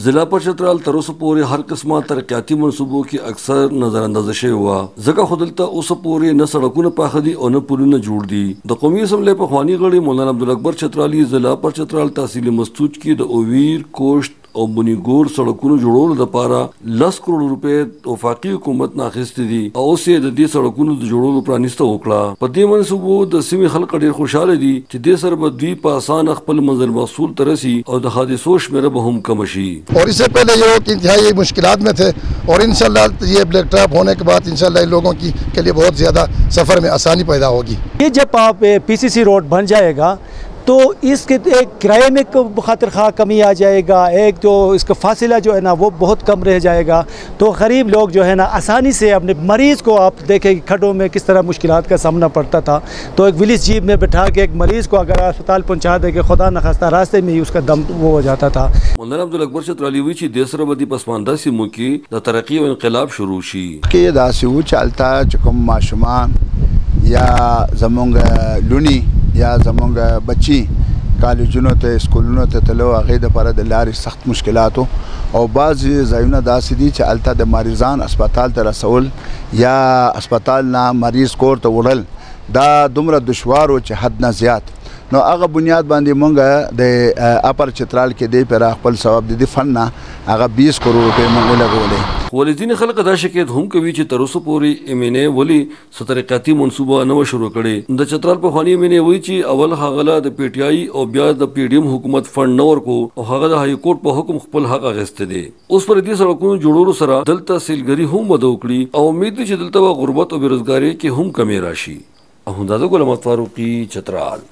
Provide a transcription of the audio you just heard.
जिला पर चतराल तर ओसه پورې हर قسمه ترقیاتي منصوبو کې اکثر نظر شوی و ځکه خودلته اوسه پورې نه سړکونه پاخه دي او نه پلونه جوړ دي د قومي اسمبلی په خواني غړي مولانا عبدالاکبر چترالی ضلع پر چترال تحصیل مستوج کې د اوویر کوشت او بنیګور سړکونو جوړولو لپاره 10 کروڑ روپې وفاقي حکومت ناخسته دي او اوسه د دې سړکونو د جوړولو پرانیسته وکړه په دې منصوبو د سیمې خلک ډېر خوشاله دي چې د سر بدوی په آسان خپل منزل محصول ترسي او د حادثو شمیره به هم کم شي और इससे पहले ये इंतहाई मुश्किलात में थे और इंशाल्लाह ये ब्लैक ट्रैप होने के बाद इंशाल्लाह लोगों की के लिए बहुत ज़्यादा सफ़र में आसानी पैदा होगी। ये जब आप पीसीसी रोड बन जाएगा तो इसके एक किराए में खातिर खा कमी आ जाएगा, एक तो इसका फासिला जो है ना वो बहुत कम रह जाएगा, तो गरीब लोग जो है ना आसानी से अपने मरीज़ को आप देखें खड्डों में किस तरह मुश्किलात का सामना पड़ता था, तो एक विलेज जीप में बैठा के एक मरीज़ को अगर अस्पताल पहुंचा दे के खुदा न खास्ता रास्ते में ही उसका दम वो हो जाता था। مولانا عبدالاکبر چترالی وی چې د سره بدی پسمانده سیمو کې د ترقی او انقلاب شروع شي کې دا سیو چلتا چې کوم ماشومان یا زمونږ لونی یا زمونږ بچی کالجونو ته سکولونو ته تلو هغه د لپاره د لارې سخت مشکلاتو او بعض ځایونه داسې دي چې الته د مریضان اسپیټال ته رسول یا اسپیټال نه مریض کور ته وړل دا دومره دشوار او چې حد نه زیات نو هغه بنیاد باندې مونږ د اپر چترال کې دی پر خپل ثواب د فن نه هغه 20 کروڑ روپے مونږ لګولې ولدین خلک دا شکایت هم کوي چې تر اوسه پورې امینه ولی سترقاتی منصوبه نو شروع کړي د چترال په خواني امینه وی چې اول هغه د پی ټی آی او بیا د پی ډی ایم حکومت فند نور کو او هغه د های کورټ په حکم خپل حق غسته دي اوس پر دې سړکونو جوړولو سره دلته سیلګری هم ودو کړي او امید چې دلته غربت او بیروزګاری کې هم کمی راشي. احمد غلام فاروقی چترال.